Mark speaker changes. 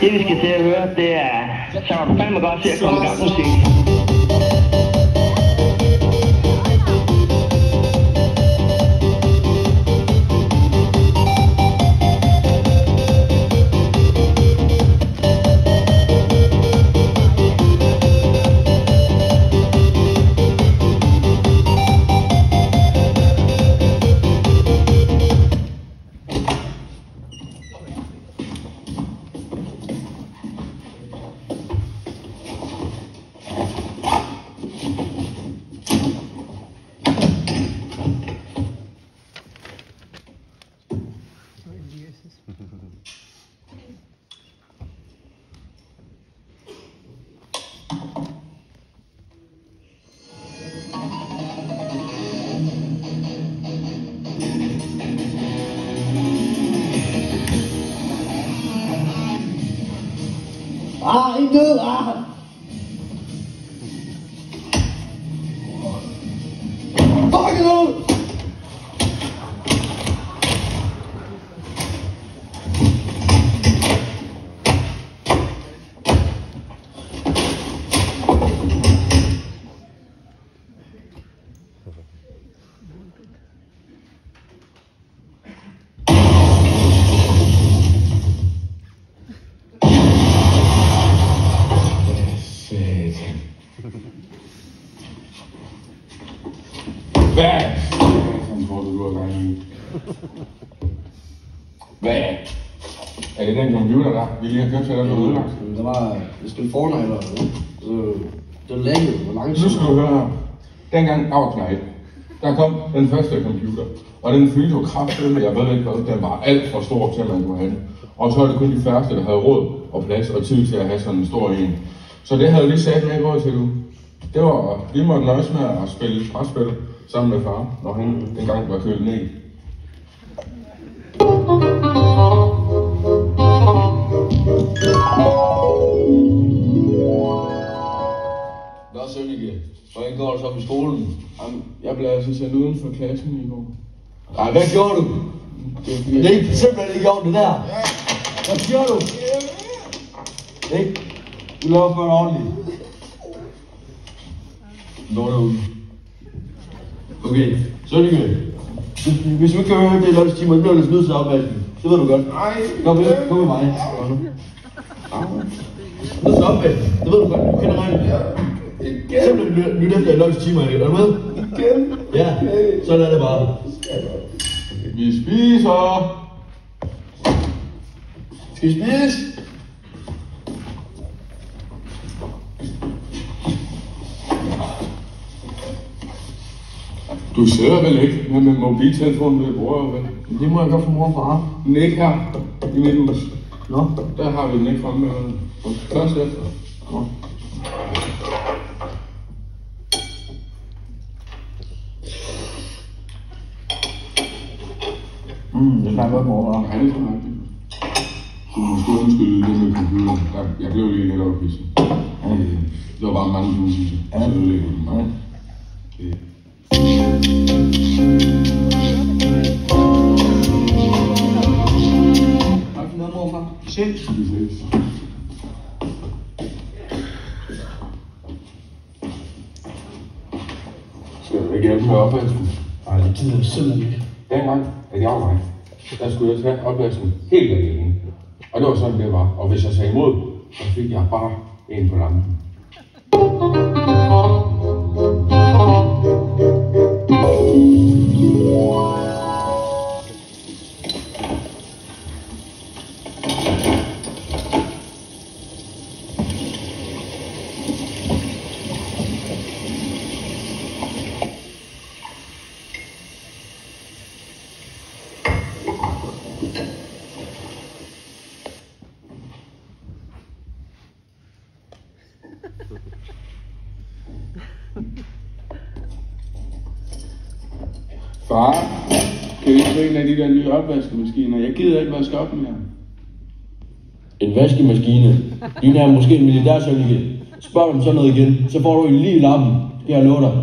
Speaker 1: Det vi skal til at høre, det er, så var du fandme godt til at komme i gang musik.
Speaker 2: En død! Fuck it!
Speaker 3: Hvad? Sådan tror du har gang i. Hvad? Er det den computer der? Vi lige har købt til den, der ødelagt?
Speaker 2: Der var et spil Fortnite, og det laggede hvor langt.
Speaker 3: Nu skal du høre her. Dengang der var knægt, der kom den første computer. Og den fyldte jo kraftedeme, jeg ved ikke hvad, den var alt for stor til, at man kunne have den. Og så er det kun de færreste, der havde råd og plads og tid til at have sådan en stor en. Så det havde jeg lige sat med råd til du. Det var, vi måtte nøjes med at spille brætspil sammen med far, når han dengang var kølet ned.
Speaker 4: Hvad Sønneke? Hvordan går det så på skolen?
Speaker 3: Jamen, jeg blev altså sendt uden for klassen i går.
Speaker 4: Ej, hvad gjorde du? Det er simpelthen ikke gjort det der. Hvad gjorde du? Ikke? Du laver for ordentligt. Nå derude. Okay, Sønneke. Hvis du ikke kan høre det i lønstimer, så bliver det smidt til opvasken. Det ved du godt.
Speaker 3: Nej.
Speaker 4: Kom med mig. Smidt til opvasken. Det ved du godt. Du kender reglen. Simpelthen nyt efter i lønstimer. Er du med?
Speaker 3: Igen?
Speaker 4: Ja, sådan er det bare.
Speaker 3: Vi spiser.
Speaker 4: Skal vi spise?
Speaker 3: Du sidder vel ikke med mobiltelefonen ved bordet, vel?
Speaker 4: Det må jeg godt få mor og far.
Speaker 3: Den er ikke her i mit hus.
Speaker 4: Nå?
Speaker 3: Der har vi den ikke fremme med. Først efter. Nå.
Speaker 4: Det smager godt mor, hva'?
Speaker 3: Ja, det smager rigtigt. Så du måske undskylde det med computeren. Jeg blev lige lidt overpidset. Det var bare mange timer sidste. Så ødelægger du mig.
Speaker 4: Tak for noget, mor og far.
Speaker 3: Vi ses. Skal du ikke hjælpe med opvasken?
Speaker 4: Ej, det gider jeg simpelthen ikke.
Speaker 3: Dengang, at jeg var mig, der skulle jeg tage opvasken helt alene. Og det var sådan, det var. Og hvis jeg sagde imod, så fik jeg bare en på lampen. Far, kan vi ikke få en af de der nye opvaskemaskiner? Jeg gider ikke vaske op mere.
Speaker 4: En vaskemaskine? Din er måske en militærsønneke. Spørg dem sådan noget igen, så får du en lige i lappen. Det jeg lover dig.